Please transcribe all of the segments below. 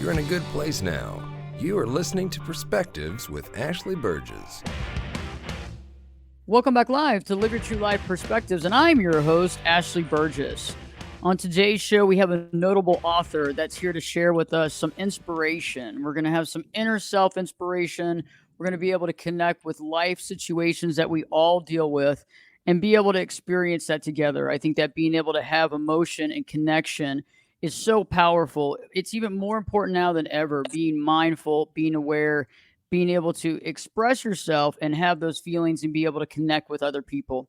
you're in a good place now. You are listening to Perspectives with Ashley Burgess. Welcome back live to Live Your True Life Perspectives, and I'm your host, Ashley Burgess. On today's show, we have a notable author that's here to share with us some inspiration. We're going to have some inner self inspiration. We're going to be able to connect with life situations that we all deal with and be able to experience that together. I think that being able to have emotion and connection is so powerful. It's even more important now than ever, being mindful, being aware, being able to express yourself and have those feelings and be able to connect with other people.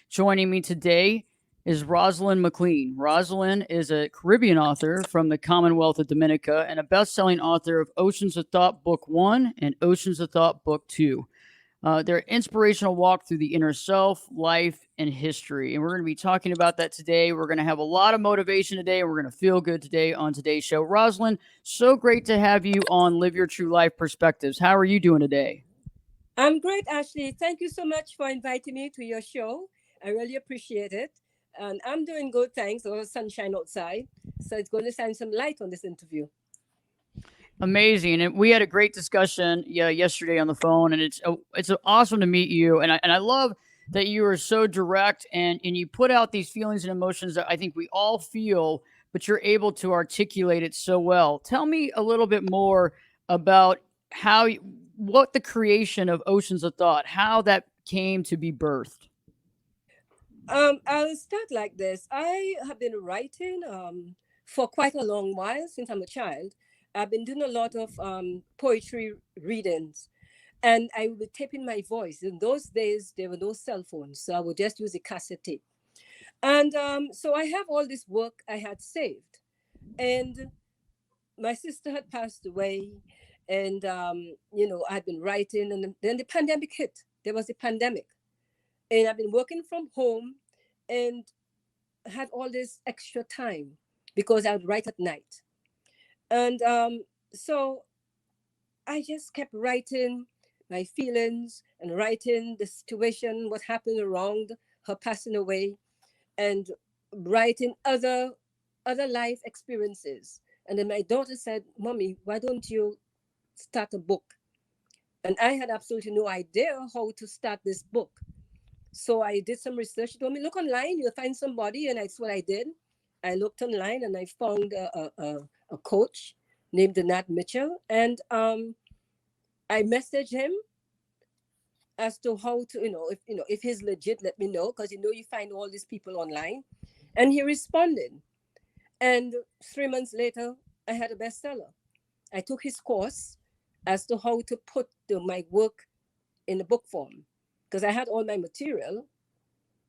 Joining me today is Rosalind McClean. Rosalind is a Caribbean author from the Commonwealth of Dominica and a best-selling author of Oceans of Thought Book 1 and Oceans of Thought Book 2. They're inspirational walk through the inner self, life, and history. And we're going to be talking about that today. We're going to have a lot of motivation today, and we're going to feel good today on today's show. Rosalind, so great to have you on Live Your True Life Perspectives. How are you doing today? I'm great, Ashley. Thank you so much for inviting me to your show. I really appreciate it. And I'm doing good, thanks. A lot of sunshine outside. So it's going to shine some light on this interview. Amazing. And we had a great discussion yesterday on the phone, and it's awesome to meet you. And I love that you are so direct and you put out these feelings and emotions that I think we all feel, but you're able to articulate it so well. Tell me a little bit more about what the creation of Oceans of Thought, how that came to be birthed. I'll start like this. I have been writing for quite a long while since I'm a child. I've been doing a lot of poetry readings, and I would be taping my voice. In those days, there were no cell phones, so I would just use a cassette tape. And so I have all this work I had saved. And my sister had passed away, and, I'd been writing, and then the pandemic hit. There was a pandemic. And I've been working from home and had all this extra time because I would write at night. And so I just kept writing my feelings and writing the situation, what happened around her passing away, and writing other life experiences. And then my daughter said, "Mommy, why don't you start a book?" And I had absolutely no idea how to start this book. So I did some research. She told me, "Look online, you'll find somebody." And that's what I did. I looked online and I found a coach named Nat Mitchell. And I messaged him as to how to, if he's legit, let me know. Because, you find all these people online. And he responded. And 3 months later, I had a bestseller. I took his course as to how to put my work in the book form. Because I had all my material,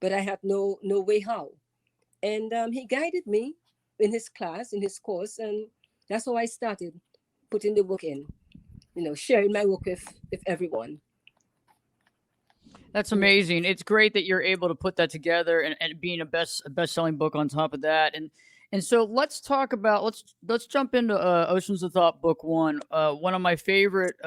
but I had no way how. And he guided me in his class, in his course, and that's how I started putting the book in, sharing my work with everyone. That's amazing. It's great that you're able to put that together and being a best-selling book on top of that. And so let's talk about, let's jump into Oceans of Thought Book 1. One of my favorite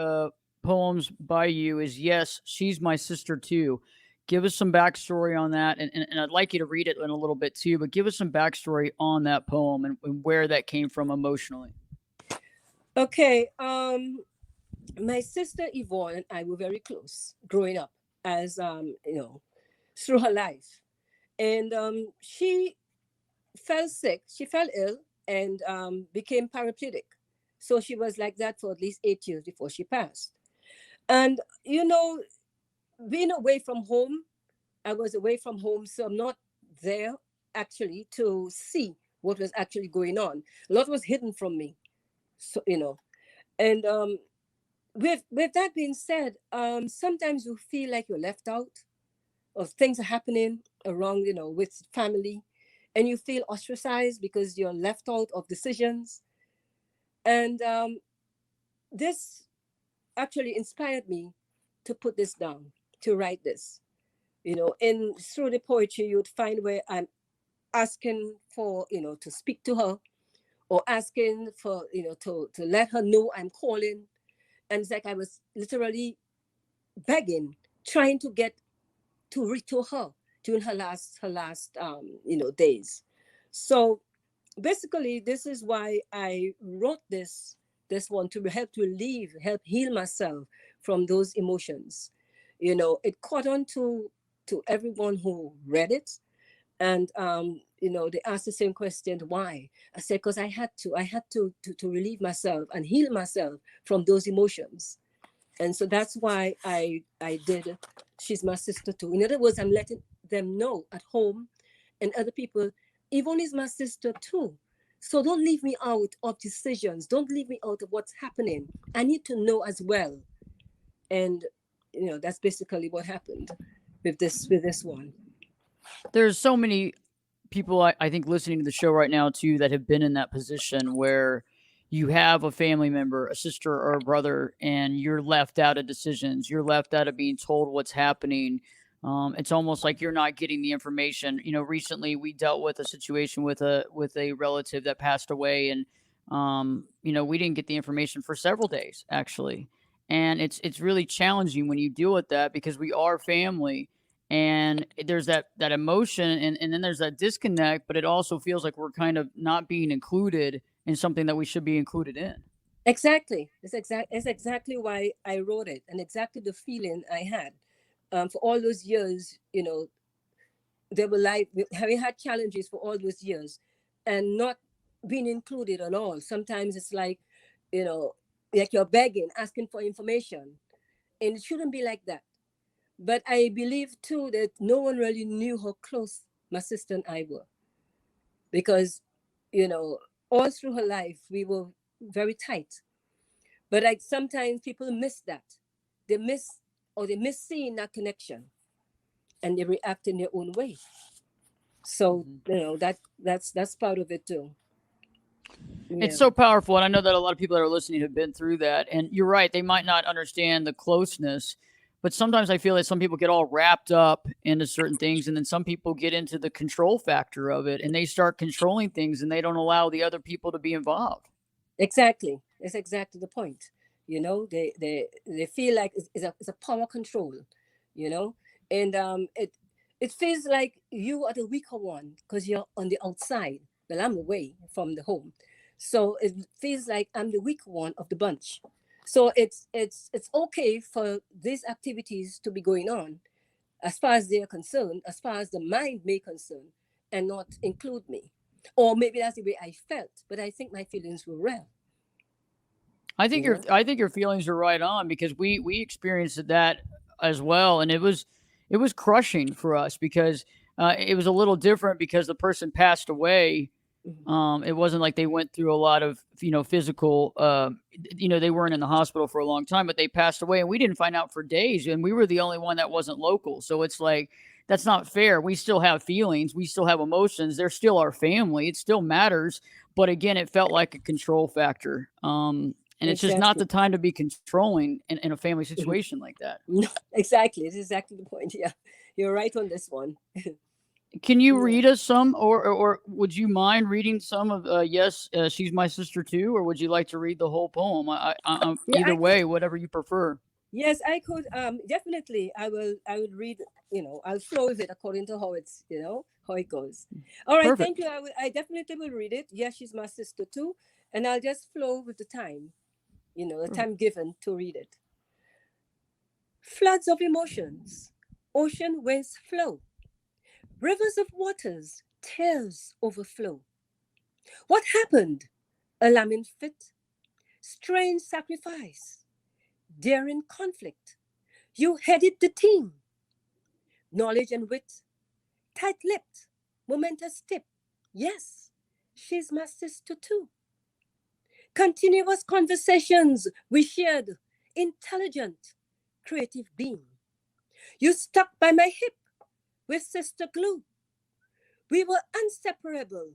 poems by you is "Yes, She's My Sister Too." Give us some backstory on that, and I'd like you to read it in a little bit too, but give us some backstory on that poem and where that came from emotionally. Okay, my sister Yvonne and I were very close growing up, as through her life, and she fell sick. She fell ill and became paraplegic. So she was like that for at least 8 years before she passed. And being away from home, I was away from home, so I'm not there actually to see what was actually going on. A lot was hidden from me, so and with that being said, sometimes you feel like you're left out, or things are happening around, with family, and you feel ostracized because you're left out of decisions. And this actually inspired me to put this down, to write this. In through the poetry, you'd find where I'm asking for, to speak to her, or asking for, to let her know I'm calling. And it's like I was literally begging, trying to get to reach to her during her last days. So basically, this is why I wrote this this one to help relieve, help heal myself from those emotions. It caught on to everyone who read it. And they asked the same question, why? I said, because I had to relieve myself and heal myself from those emotions. And so that's why I did She's My Sister Too. In other words, I'm letting them know at home and other people, Yvonne is my sister too. So don't leave me out of decisions. Don't leave me out of what's happening. I need to know as well. And that's basically what happened with this one. There's so many people I think listening to the show right now too that have been in that position where you have a family member, a sister or a brother, and you're left out of decisions. You're left out of being told what's happening. It's almost like you're not getting the information. Recently we dealt with a situation with a relative that passed away, and we didn't get the information for several days actually, and it's really challenging when you deal with that because we are family, and there's that emotion, and then there's that disconnect, but it also feels like we're kind of not being included in something that we should be included in. Exactly. It's exactly why I wrote it, and exactly the feeling I had. For all those years, they were like having had challenges for all those years and not being included at all. Sometimes it's you know, like you're begging, asking for information, and it shouldn't be like that. But I believe too that no one really knew how close my sister and I were, because, all through her life we were very tight. But like sometimes people miss that. They miss seeing that connection, and they react in their own way. So that's part of it too. It's Yeah. so powerful, and I know that a lot of people that are listening have been through that. And you're right; they might not understand the closeness, but sometimes I feel that some people get all wrapped up into certain things, and then some people get into the control factor of it, and they start controlling things, and they don't allow the other people to be involved. Exactly. That's exactly the point. They feel like it's a power control, you know, and it feels like you are the weaker one because you're on the outside. Well, I'm away from the home, so it feels like I'm the weaker one of the bunch. So it's okay for these activities to be going on, as far as they're concerned, as far as the mind may concern, and not include me. Or maybe that's the way I felt, but I think my feelings were real. You know? I think your feelings are right on because we experienced that as well, and it was crushing for us because it was a little different because the person passed away. Mhm. It wasn't like they went through a lot of physical. They weren't in the hospital for a long time, but they passed away, and we didn't find out for days, and we were the only one that wasn't local. So it's like that's not fair. We still have feelings, we still have emotions. They're still our family. It still matters, but again, it felt like a control factor. And it's just not Exactly. the time to be controlling in a family Mhm. situation like that. No, exactly. It's exactly the point. Yeah, you're right on this one. Can you Yeah. read us some, or would you mind reading some of Yes, She's My Sister Too, or would you like to read the whole poem? Yeah, Either I could. way, whatever you prefer. Yes, I could. Definitely, I will. I would read. I'll flow with it according to how it's. How it goes. All right. Perfect. Thank you. I definitely will read it. Yes, she's my sister too, and I'll just flow with the time. The Perfect. time given to read it. Floods of emotions, ocean winds flow, rivers of waters, tears overflow. What happened? A lambing fit, strange sacrifice, daring conflict. You headed the team, knowledge and wit, tight-lipped, momentous tip. Yes, she's my sister too. Continuous conversations we shared, intelligent, creative being. You stuck by my hip with sister glue. We were inseparable.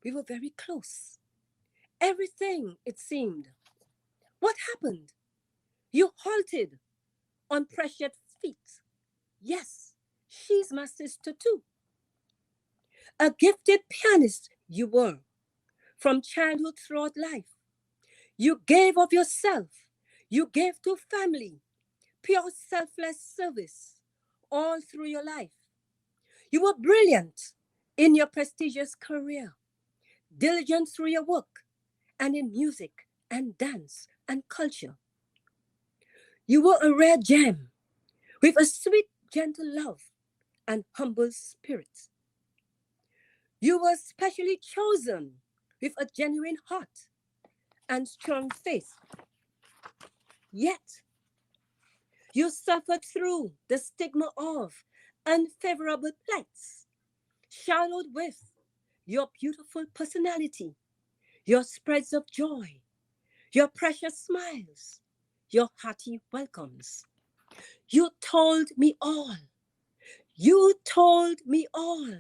We were very close. Everything, it seemed. What happened? You halted on pressured feet. Yes, she's my sister too. A gifted pianist you were from childhood throughout life. You gave of yourself. You gave to family, pure selfless service all through your life. You were brilliant in your prestigious career, diligent through your work, and in music and dance and culture. You were a rare gem with a sweet, gentle love and humble spirit. You were specially chosen with a genuine heart and strong faith. Yet, you suffered through the stigma of unfavorable plights, shadowed with your beautiful personality, your spreads of joy, your precious smiles, your hearty welcomes. You told me all. You told me all.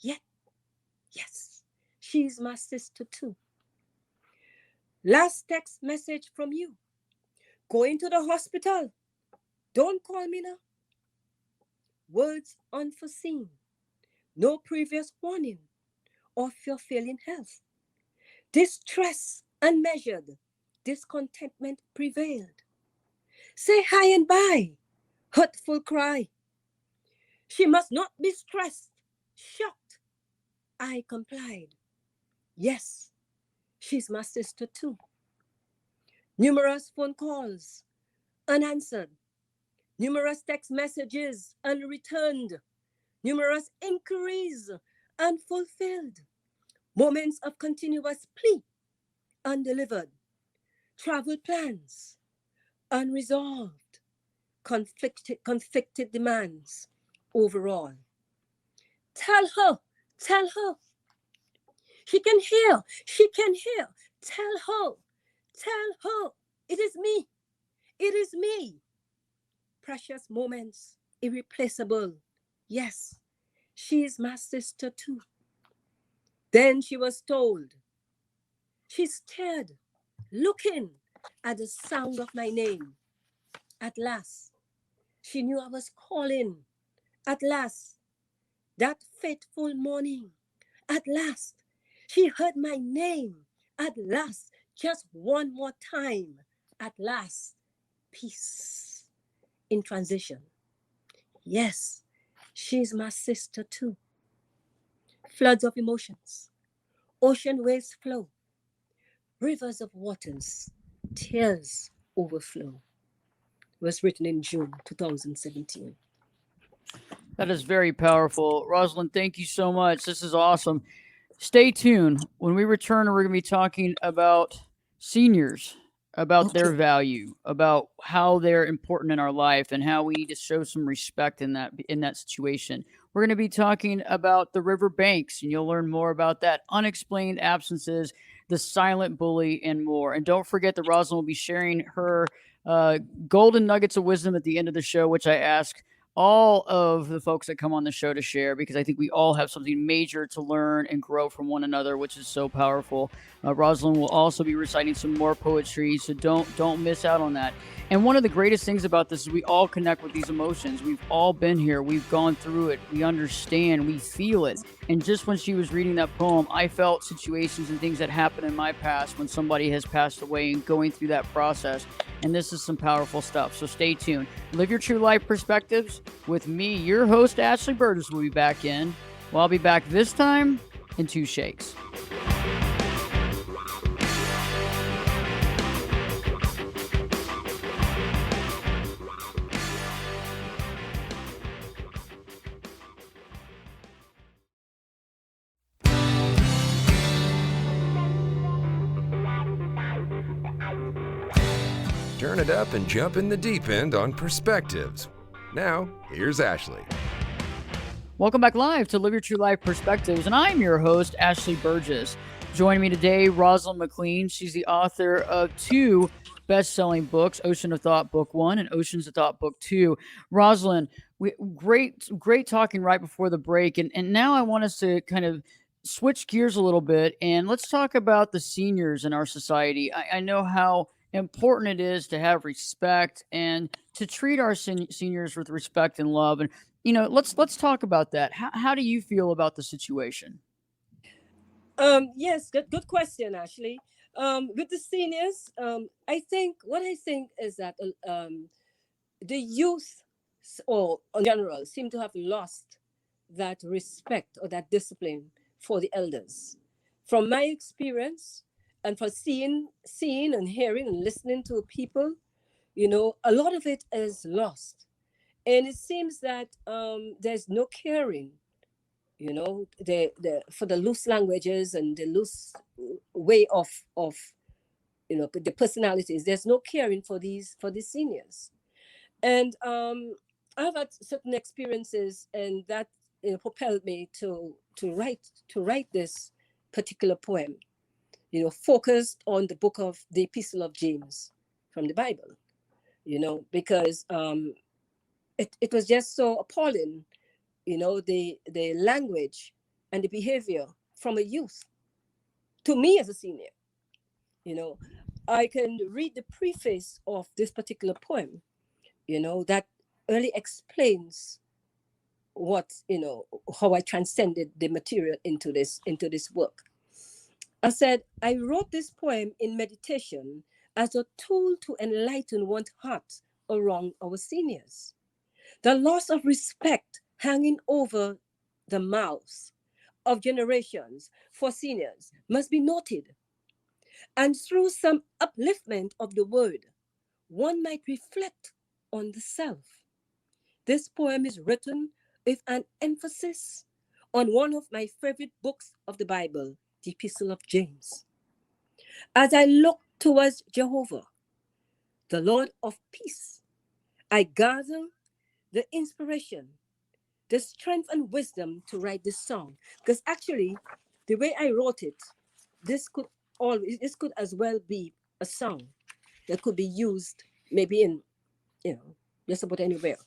Yet, yes, she's my sister too. Last text message from you. Going to the hospital. Don't call me now. Words unforeseen. No previous warning of your failing health. Distress unmeasured. Discontentment prevailed. Say hi and bye. Hurtful cry. She must not be stressed. Shocked. I complied. Yes, she's my sister too. Numerous phone calls unanswered. Numerous text messages unreturned. Numerous inquiries unfulfilled. Moments of continuous plea undelivered. Travel plans unresolved. Conflicted demands overall. Tell her, tell her. She can hear, she can hear. Tell her, tell her. It is me, it is me. Precious moments, irreplaceable. Yes, she is my sister too. Then she was told. She stared, looking at the sound of my name. At last, she knew I was calling. At last, that fateful morning, at last, she heard my name. At last, just one more time. At last, peace in transition. Yes, she's my sister too. Floods of emotions, ocean waves flow, rivers of waters, tears overflow. Was written in June 2017. That is very powerful. Rosalind, thank you so much. This is awesome. Stay tuned. When we return, we're going to be talking about seniors, about their Okay. value, about how they're important in our life, and how we need to show some respect in that situation. We're going to be talking about the river banks, and you'll learn more about that, unexplained absences, the silent bully, and more. And don't forget that Rosalind will be sharing her uh, golden nuggets of wisdom at the end of the show, which I ask all of the folks that come on the show to share, because I think we all have something major to learn and grow from one another, which is so powerful. Rosalind will also be reciting some more poetry, so don't miss out on that. And one of the greatest things about this is we all connect with these emotions. We've all been here. We've gone through it. We understand. We feel it. And just when she was reading that poem, I felt situations and things that happened in my past when somebody has passed away and going through that process. And this is some powerful stuff. So stay tuned. Live your true life perspectives with me, your host, Ashley Burgess, will be back in. Well, I'll be back this time in 2 shakes. Turn it up and jump in the deep end on Perspectives. Now, here's Ashley. Welcome back live to Live Your True Life Perspectives, and I'm your host, Ashley Burgess. Joining me today, Rosalind McClean. She's the author of 2 best-selling books, Ocean of Thought Book 1 and Oceans of Thought Book 2. Rosalind, great talking right before the break, and now I want us to kind of switch gears a little bit, and let's talk about the seniors in our society. I know how important it is to have respect and to treat our seniors with respect and love. And let's talk about that. How do you feel about the situation? Yes, good question, Ashley. With the seniors, I think is that the youth or in general seem to have lost that respect or that discipline for the elders. From my experience, and for seeing and hearing and listening to people, you know, a lot of it is lost. And it seems that there's no caring, you know, for the loose languages and the loose way of you know, the personalities. There's no caring for these seniors. And I've had certain experiences, and that, you know, propelled me to write this particular poem, you know, focused on the book of the Epistle of James from the Bible, you know, because it was just so appalling, you know, the language and the behavior from a youth to me as a senior. You know, I can read the preface of this particular poem, you know, that early explains what, you know, how I transcended the material into this work. I said, I wrote this poem in meditation as a tool to enlighten one's heart around our seniors. The loss of respect hanging over the mouths of generations for seniors must be noted. And through some upliftment of the word, one might reflect on the self. This poem is written with an emphasis on one of my favorite books of the Bible, the Epistle of James. As I look towards Jehovah, the Lord of peace, I gather the inspiration, the strength and wisdom to write this song. Because actually, the way I wrote it, this could as well be a song that could be used maybe in, you know, just about anywhere.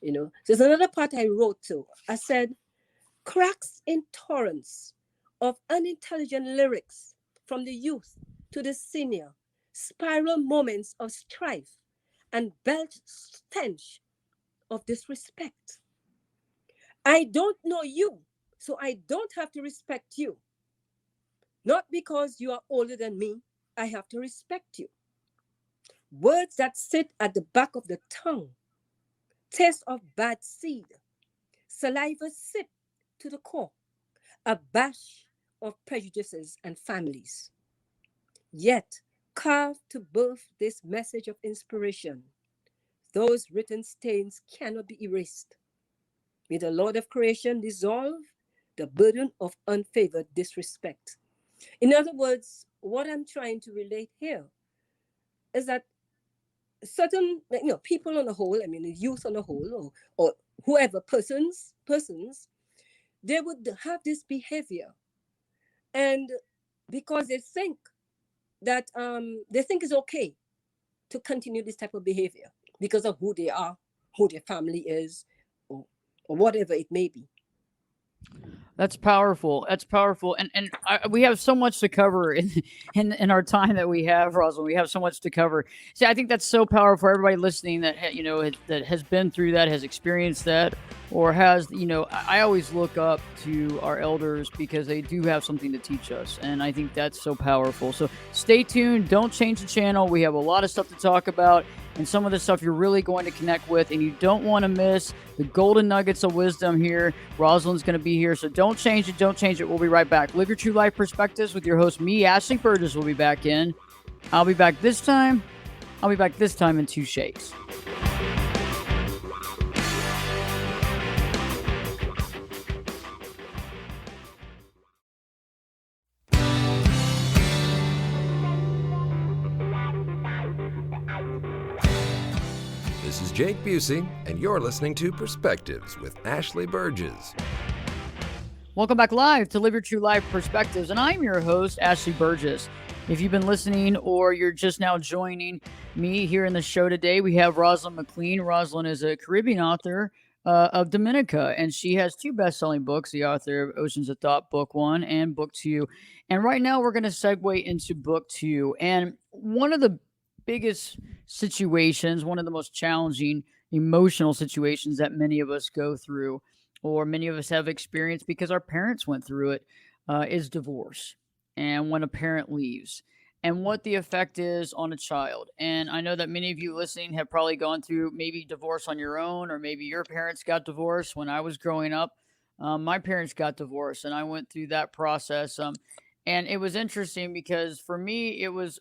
You know, there's another part I wrote too. I said, cracks in torrents of unintelligent lyrics from the youth to the senior, spiral moments of strife and belch stench of disrespect. I don't know you, so I don't have to respect you. Not because you are older than me, I have to respect you. Words that sit at the back of the tongue, taste of bad seed, saliva sip to the core, a bash of prejudices and families. Yet, carved to birth this message of inspiration, those written stains cannot be erased. May the Lord of creation dissolve the burden of unfavored disrespect. In other words, what I'm trying to relate here is that certain, you know, people on the whole, I mean, the youth on the whole, or whoever, persons, they would have this behavior. And because they think it's okay to continue this type of behavior because of who they are, who their family is, or whatever it may be. That's powerful. That's powerful, and we have so much to cover in our time that we have, Rosalind. We have so much to cover. See, I think that's so powerful for everybody listening that you know that has been through that, has experienced that, or has, you know. I always look up to our elders because they do have something to teach us, and I think that's so powerful. So stay tuned. Don't change the channel. We have a lot of stuff to talk about, and some of the stuff you're really going to connect with, and you don't want to miss the golden nuggets of wisdom here. Rosalind's going to be here, so don't change it. Don't change it. We'll be right back. Live your true life perspectives with your host, me, Ashley Burgess, will be back in. I'll be back this time. In 2 shakes. This is Jake Busey, and you're listening to Perspectives with Ashley Burgess. Welcome back live to Live Your True Life Perspectives, and I'm your host, Ashley Burgess. If you've been listening or you're just now joining me here in the show today, we have Rosalind McClean. Rosalind is a Caribbean author of Dominica, and she has 2 best-selling books, the author of Oceans of Thought, Book 1 and Book 2. And right now we're going to segue into Book 2. And one of the biggest situations, one of the most challenging emotional situations that many of us go through, or many of us have experienced because our parents went through it, is divorce. And when a parent leaves, and what the effect is on a child. And I know that many of you listening have probably gone through maybe divorce on your own, or maybe your parents got divorced. When I was growing up, my parents got divorced, and I went through that process. And it was interesting because for me, it was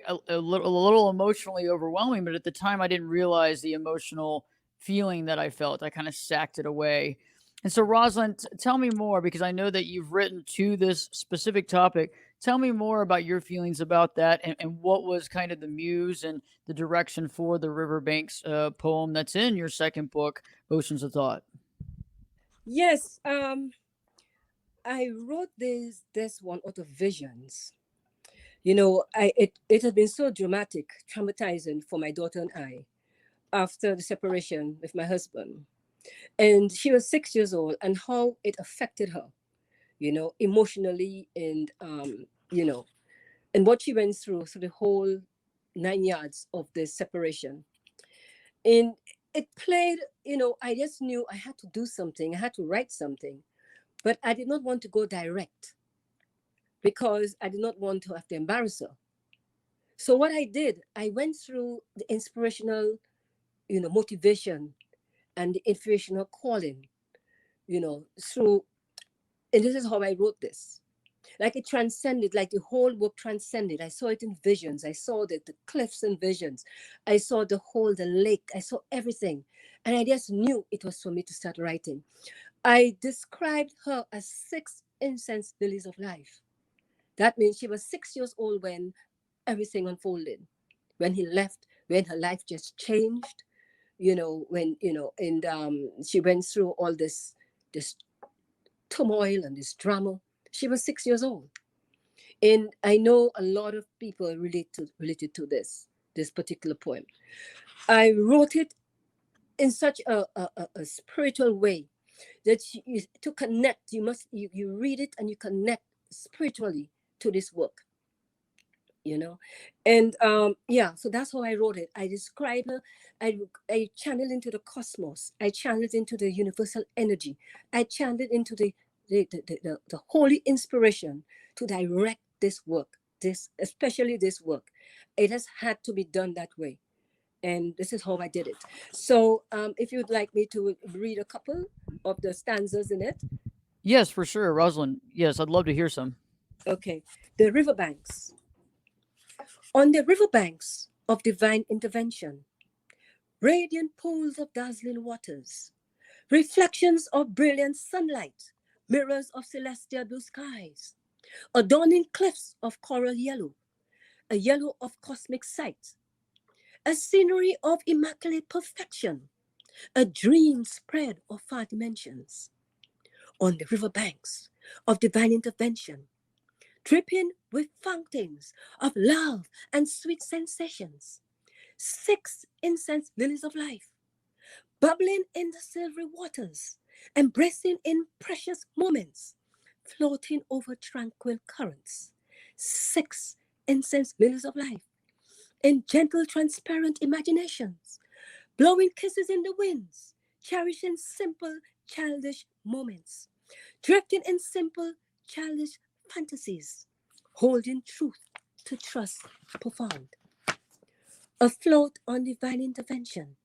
a little emotionally overwhelming, but at the time, I didn't realize the emotional feeling that I felt. I kind of sacked it away. And so, Rosalind, tell me more because I know that you've written to this specific topic. Tell me more about your feelings about that and what was kind of the muse and the direction for the Riverbanks poem that's in your second book, Oceans of Thought. Yes, I wrote this one out of visions. It has been so dramatic, traumatizing for my daughter and I after the separation with my husband. And she was 6 years old, and how it affected her, emotionally, you know, and what she went through the whole 9 yards of this separation. And it played, I just knew I had to do something, I had to write something, but I did not want to go direct because I did not want to have to embarrass her. So what I did, I went through the inspirational, motivation and the inspirational calling, through, and this is how I wrote this. Like it transcended, like the whole book transcended. I saw it in visions. I saw the cliffs and visions. I saw the lake. I saw everything. And I just knew it was for me to start writing. I described her as 6 incense lilies of life. That means she was 6 years old when everything unfolded, when he left, when her life just changed, when, and she went through all this turmoil and this drama. She was 6 years old. And I know a lot of people related to this particular poem. I wrote it in such a spiritual way that to connect, you read it and you connect spiritually to this work, you know and yeah, so that's how I wrote it. I describe her. I channeled into the cosmos. I channeled into the universal energy. I channeled into the holy inspiration to direct this work, this especially this work. It has had to be done that way, and this is how I did it. So if you'd like me to read a couple of the stanzas in it. Yes, for sure, Rosalind. Yes, I'd love to hear some. Okay. The riverbanks. On the riverbanks of divine intervention, radiant pools of dazzling waters, reflections of brilliant sunlight, mirrors of celestial blue skies, adorning cliffs of coral yellow, a yellow of cosmic sight, a scenery of immaculate perfection, a dream spread of far dimensions. On the riverbanks of divine intervention, dripping with fountains of love and sweet sensations, 6 incense lilies of life, bubbling in the silvery waters, embracing in precious moments, floating over tranquil currents. 6 incense lilies of life, in gentle, transparent imaginations, blowing kisses in the winds, cherishing simple, childish moments, drifting in simple, childish fantasies, holding truth to trust profound, afloat on divine intervention.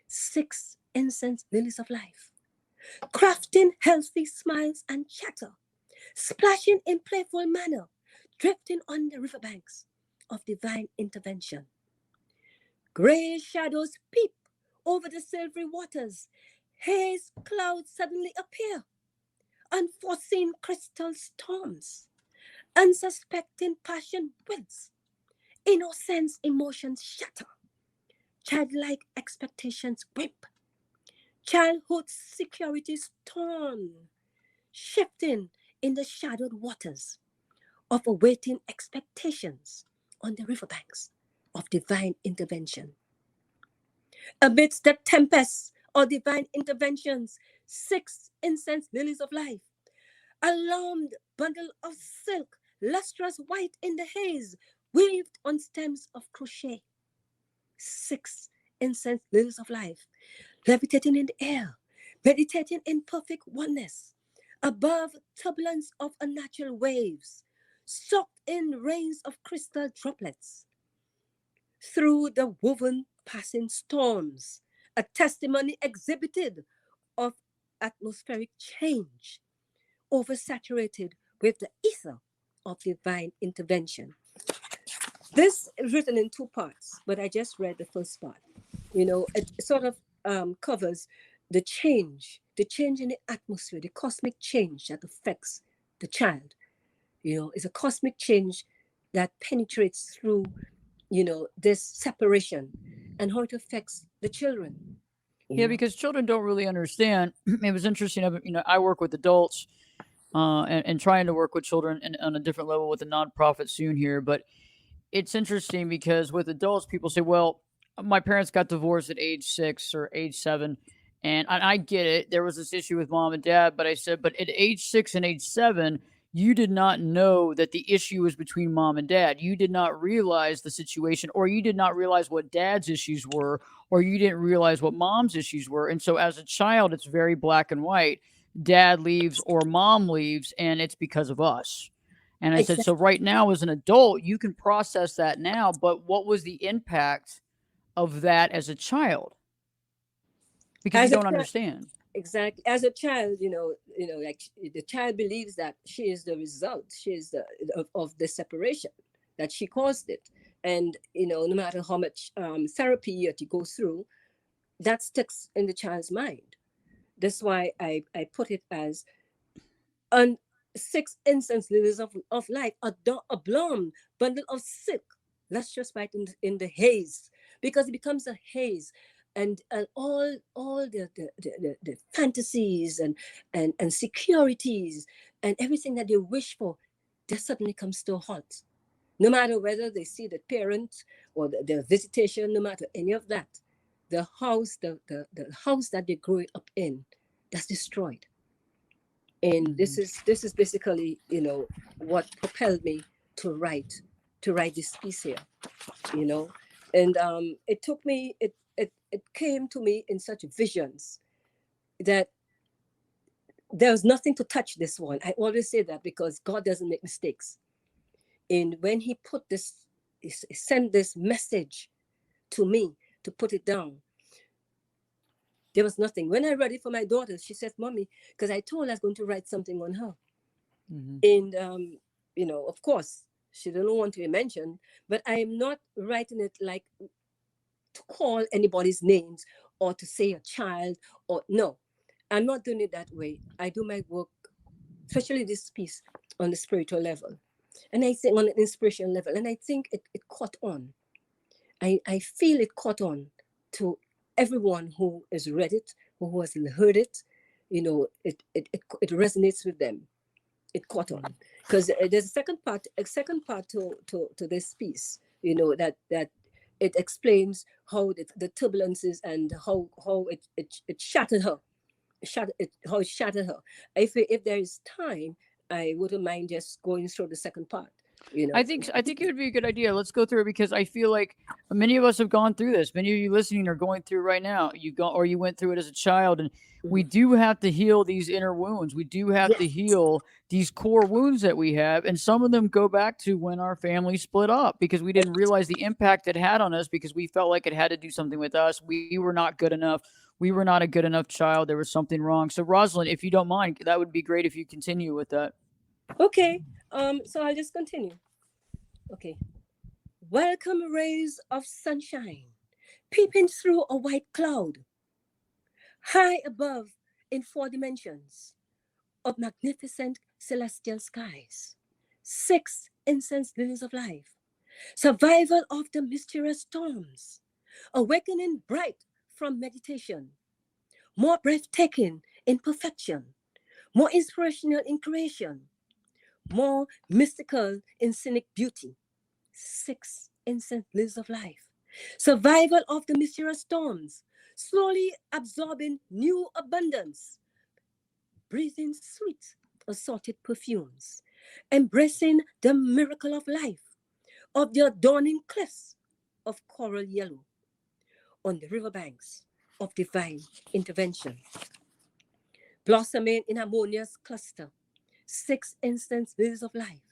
6 incense lilies of life, crafting healthy smiles and chatter, splashing in playful manner, drifting on the riverbanks of divine intervention. Gray shadows peep over the silvery waters, haze clouds suddenly appear, unforeseen crystal storms, unsuspecting passion wilts, innocence emotions shatter, childlike expectations whip, childhood securities torn, shifting in the shadowed waters of awaiting expectations on the riverbanks of divine intervention. Amidst the tempests of divine interventions, 6 incense lilies of life, alarmed bundle of silk, lustrous white in the haze, weaved on stems of crochet. 6 incense lilies of life, levitating in the air, meditating in perfect oneness, above turbulence of unnatural waves, soaked in rains of crystal droplets, through the woven passing storms, a testimony exhibited of atmospheric change, oversaturated with the ether of divine intervention. This is written in two parts, but I just read the first part. It sort of covers the change in the atmosphere, the cosmic change that affects the child. It's a cosmic change that penetrates through, this separation and how it affects the children. Yeah, because children don't really understand. It was interesting. I work with adults and trying to work with children on a different level with a nonprofit soon here. But it's interesting because with adults, people say, well, my parents got divorced at age 6 or age 7. And I get it. There was this issue with mom and dad. But I said, but at age 6 and age 7, you did not know that the issue was between mom and dad. You did not realize the situation, or you did not realize what dad's issues were, or you didn't realize what mom's issues were. And so as a child, it's very black and white. Dad leaves or mom leaves, and it's because of us. And I said, so Exactly. right now, as an adult, you can process that now, but what was the impact of that as a child? Because you As a don't child, understand. exactly. As a child, like the child believes that she is the result, she is of the separation, that she caused it. And, no matter how much therapy that you go through, that sticks in the child's mind. That's why I put it as on 6 incense lilies of life, a blown bundle of silk. Let's just write in the haze, because it becomes a haze. And all the fantasies and securities and everything that they wish for, just suddenly comes to a halt. No matter whether they see the parent or the visitation, no matter any of that, the house that they grew up in, that's destroyed. And Mm-hmm. this is basically, what propelled me to write this piece here. you know and it took me it came to me in such visions that there was nothing to touch this one. I always say that because God doesn't make mistakes. And when he put this, he sent this message to me to put it down, there was nothing. When I read it for my daughter, she said, Mommy, because I told her I was going to write something on her. Mm-hmm. And of course, she didn't want to be mentioned, but I am not writing it like to call anybody's names or to say a child, or no, I'm not doing it that way. I do my work, especially this piece, on the spiritual level, and I think on an inspirational level, and I think it caught on. I feel it caught on to everyone who has read it, who has heard it. It resonates with them. It caught on, Mm-hmm. because there's a second part to this piece. That it explains how the turbulences and how it shattered her, how it shattered her. If there is time, I wouldn't mind just going through the second part. You I know, think I think it would be a good idea. Let's go through it because I feel like many of us have gone through this. Many of you listening are going through right now. You went through it as a child, and we Mhm. do have to heal these inner wounds. We do have to Yes, heal these core wounds that we have, and some of them go back to when our family split up because we didn't realize the impact it had on us because we felt like it had to do something with us. We were not good enough. We were not a good enough child. There was something wrong. So, Rosalind, if you don't mind, that would be great if you continue with that. okay. So I'll just continue. Okay. Welcome rays of sunshine, peeping through a white cloud, high above in 4 dimensions of magnificent celestial skies. 6 incense lilies of life, survival of the mysterious storms, awakening bright from meditation, more breathtaking in perfection, more inspirational in creation, more mystical in scenic beauty. 6 incense lilies of life, survival of the mysterious storms, slowly absorbing new abundance, breathing sweet assorted perfumes, embracing the miracle of life, of the adorning cliffs of coral yellow on the riverbanks of divine intervention, blossoming in harmonious cluster. 6 incense lilies of life,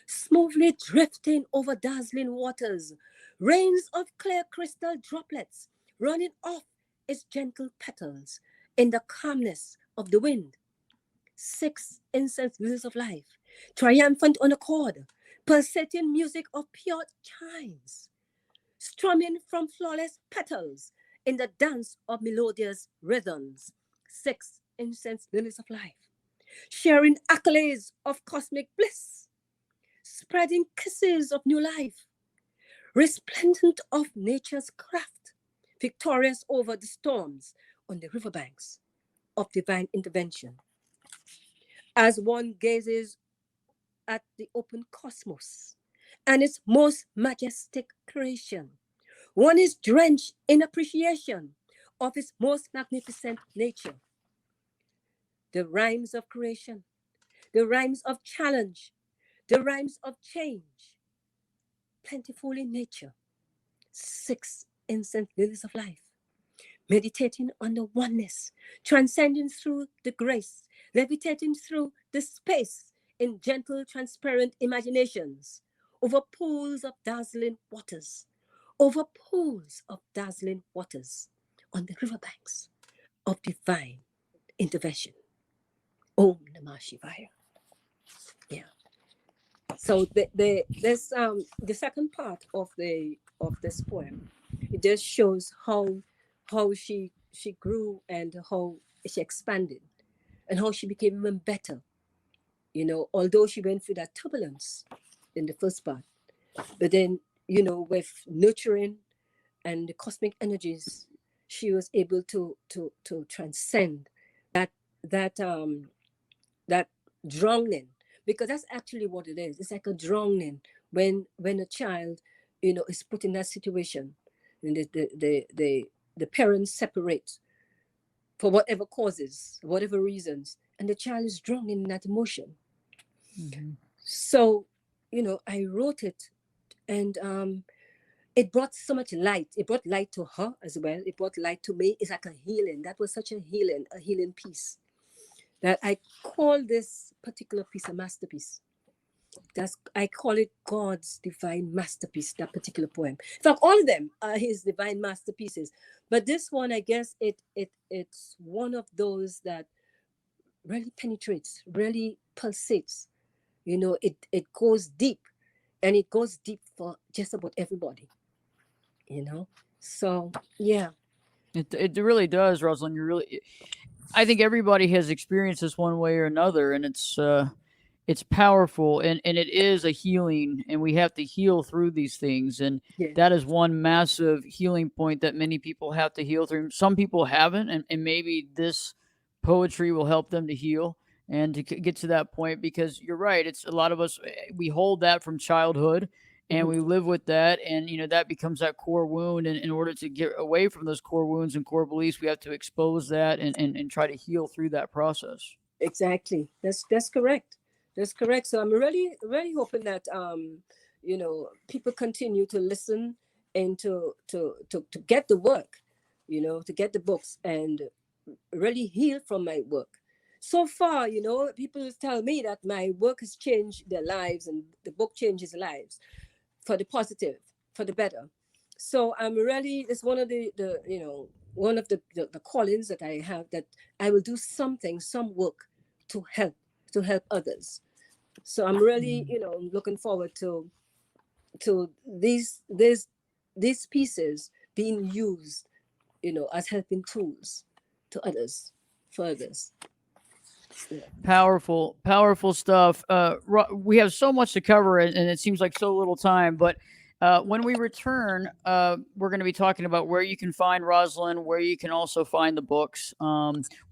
smoothly drifting over dazzling waters, rains of clear crystal droplets running off its gentle petals in the calmness of the wind. 6 incense lilies of life, triumphant on a chord, pulsating music of pure chimes, strumming from flawless petals in the dance of melodious rhythms, 6 incense lilies of life, sharing accolades of cosmic bliss, spreading kisses of new life, resplendent of nature's craft, victorious over the storms on the riverbanks of divine intervention. As one gazes at the open cosmos and its most majestic creation, one is drenched in appreciation of its most magnificent nature. The rhymes of creation, the rhymes of challenge, the rhymes of change, plentiful in nature, 6 incense lilies of life, meditating on the oneness, transcending through the grace, levitating through the space in gentle, transparent imaginations, over pools of dazzling waters, over pools of dazzling waters on the riverbanks of divine intervention. Om Namah Shivaya. Yeah. So the second part of this poem, it just shows how she grew and how she expanded and how she became even better. Although she went through that turbulence in the first part, but then with nurturing and the cosmic energies, she was able to transcend that drowning, because that's actually what it is. It's like a drowning when a child is put in that situation, and the parents separate for whatever causes, whatever reasons, and the child is drowning in that emotion. Mm-hmm. So I wrote it, and it brought so much light. It brought light to her as well. It brought light to me. It's like a healing. That was such a healing piece, that I call this particular piece a masterpiece. I call it God's divine masterpiece, that particular poem. In fact, all of them are his divine masterpieces. But this one, I guess it's one of those that really penetrates, really pulsates. It goes deep, and it goes deep for just about everybody. So yeah. It really does, Rosalind. I think everybody has experienced this one way or another, and it's powerful, and it is a healing, and we have to heal through these things, and that is one massive healing point that many people have to heal through. Some people haven't, and maybe this poetry will help them to heal and to get to that point, because you're right. It's a lot of us, we hold that from childhood, and we live with that, and that becomes that core wound, and in order to get away from those core wounds and core beliefs, we have to expose that and try to heal through that process. Exactly. That's correct. That's correct. So I'm really, really hoping that people continue to listen and to get the work, to get the books and really heal from my work. So far, people tell me that my work has changed their lives, and the book changes lives for the positive, for the better. So I'm really, it's one of the callings that I have, that I will do some work to help others. So I'm really, looking forward to these pieces being used, as helping tools to others, for others. Yeah. Powerful stuff. We have so much to cover, and it seems like so little time, but when we return, we're going to be talking about where you can find Rosalind, where you can also find the books.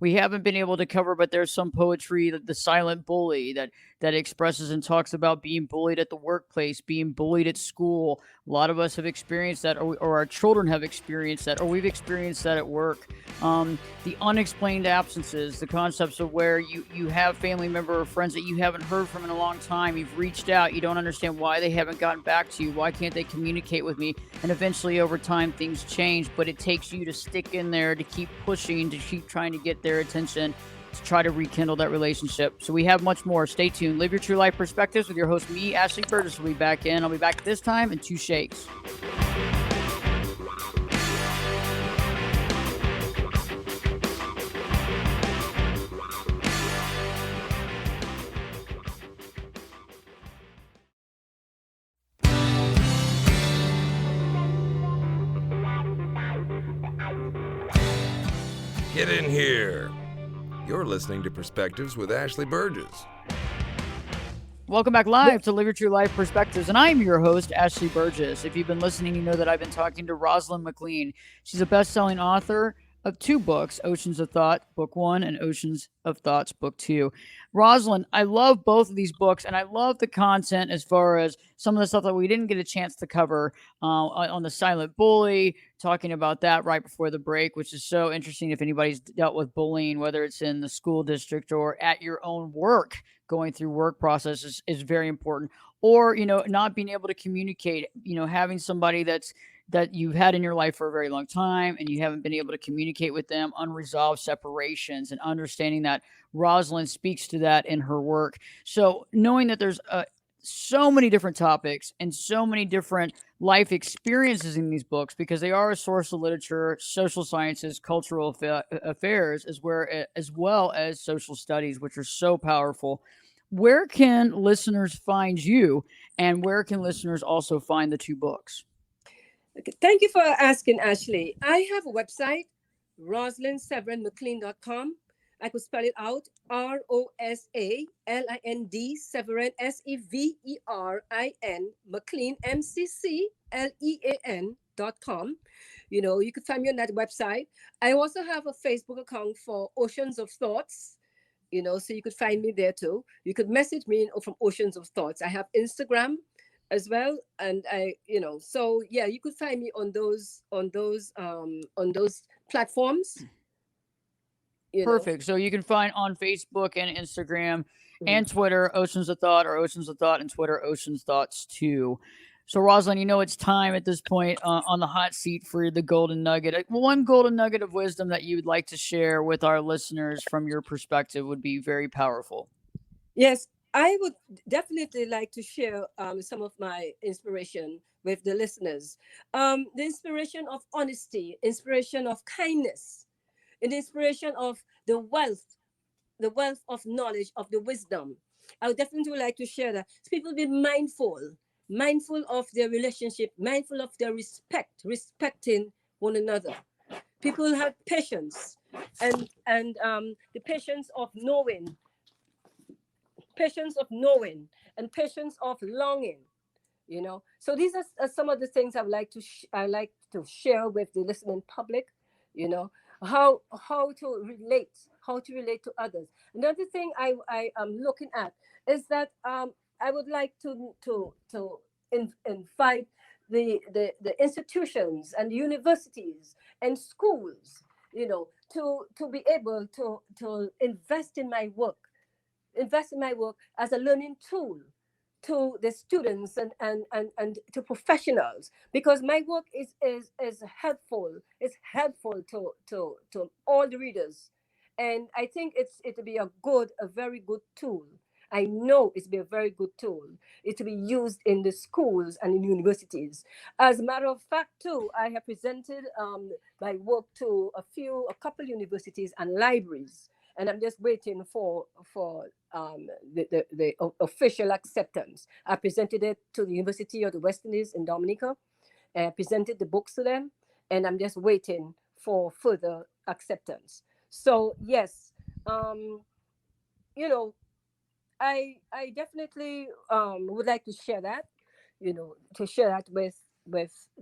We haven't been able to cover, but there's some poetry, the silent bully, that expresses and talks about being bullied at the workplace, being bullied at school. A lot of us have experienced that, or our children have experienced that, or we've experienced that at work. The unexplained absences, the concepts of where you have family member or friends that you haven't heard from in a long time. You've reached out. You don't understand why they haven't gotten back to you. Why can't they communicate with me? And eventually over time things change, but it takes you to stick in there, to keep pushing, to keep trying to get their attention, to try to rekindle that relationship. So we have much more. Stay tuned. Live Your True Life Perspectives with your host, me, Ashley Burgess, will be back in. I'll be back this time in 2 shakes. Get in here. You're listening to Perspectives with Ashley Burgess. Welcome back live to Live Your True Life Perspectives, and I'm your host, Ashley Burgess. If you've been listening, you know that I've been talking to Rosalind McClean. She's a best-selling author of 2 books, Oceans of Thought, Book 1, and Oceans of Thoughts, Book 2. Rosalind, I love both of these books, and I love the content as far as some of the stuff that we didn't get a chance to cover on the silent bully, talking about that right before the break, which is so interesting if anybody's dealt with bullying, whether it's in the school district or at your own work. Going through work process is very important, or not being able to communicate, having somebody that you've had in your life for a very long time and you haven't been able to communicate with them, unresolved separations, and understanding that. Rosalind speaks to that in her work. So knowing that there's so many different topics and so many different life experiences in these books, because they are a source of literature, social sciences, cultural affairs, as well as social studies, which are so powerful. Where can listeners find you, and where can listeners also find the 2 books? Okay, thank you for asking, Ashley. I have a website, RosalindSeverin.McClean.com. I could spell it out, ROSALIND, Severin, SEVERIN, McClean, MCCLEAN.com. You could find me on that website. I also have a Facebook account for Oceans of Thoughts, so you could find me there too. You could message me from Oceans of Thoughts. I have Instagram as well, and so yeah, you could find me on those platforms. Perfect. So you can find on Facebook and Instagram and Twitter, Oceans of Thought, or Oceans of Thought, and Twitter, Oceans Thoughts 2. So Rosalind, it's time at this point on the hot seat for the golden nugget. One golden nugget of wisdom that you would like to share with our listeners from your perspective would be very powerful. Yes, I would definitely like to share some of my inspiration with the listeners. The inspiration of honesty, inspiration of kindness, an inspiration of the wealth of knowledge, of the wisdom. I would definitely like to share that. So people be mindful of their relationship, mindful of their respecting one another. People have patience and the patience of knowing and patience of longing. So these are some of the things I like to share with the listening public. How to relate to others. Another thing I am looking at is that I would like to invite the institutions and universities and schools, to be able to invest in my work as a learning tool to the students and to professionals, because my work is helpful. It's helpful to all the readers, and I think it'll be a very good tool. I know it's be a very good tool. It will be used in the schools and in universities. As a matter of fact, too, I have presented my work to a couple universities and libraries, and I'm just waiting for the official acceptance. I presented it to the University of the West Indies in Dominica, and I presented the books to them, and I'm just waiting for further acceptance. So yes, I definitely would like to share that, with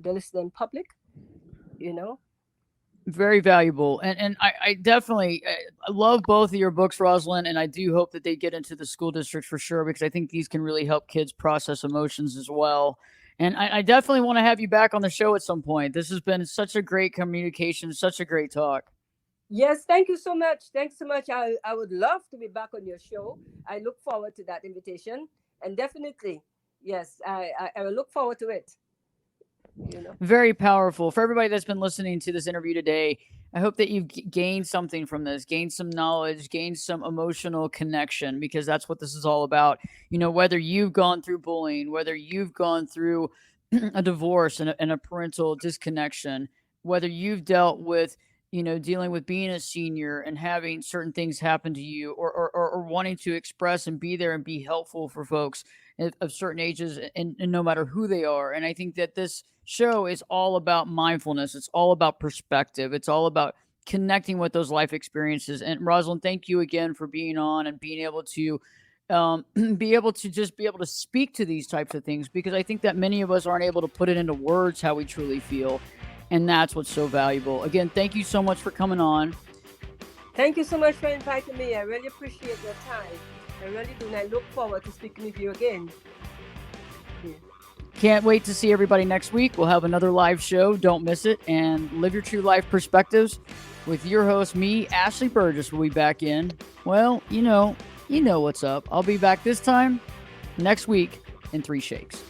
the listening public, Very valuable. And I definitely love both of your books, Rosalind, and I do hope that they get into the school districts for sure, because I think these can really help kids process emotions as well. And I definitely want to have you back on the show at some point. This has been such a great communication, such a great talk. Yes, thank you so much. Thanks so much. I would love to be back on your show. I look forward to that invitation. And definitely, yes, I will look forward to it. Very powerful. For everybody that's been listening to this interview today, I hope that you've gained something from this, gained some knowledge, gained some emotional connection, because that's what this is all about. Whether you've gone through bullying, whether you've gone through a divorce and a parental disconnection, whether you've dealt with dealing with being a senior and having certain things happen to you, or wanting to express and be there and be helpful for folks of certain ages, and no matter who they are. And I think that this show is all about mindfulness. It's all about perspective. It's all about connecting with those life experiences. And Rosalind, thank you again for being on and being able to be able to speak to these types of things, because I think that many of us aren't able to put it into words how we truly feel. And that's what's so valuable. Again, thank you so much for coming on. Thank you so much for inviting me. I really appreciate your time. I really do. And I look forward to speaking with you again. Yeah. Can't wait to see everybody next week. We'll have another live show. Don't miss it. And live your true life perspectives with your host, me, Ashley Burgess, will be back in. Well, you know what's up. I'll be back this time next week in 3 shakes.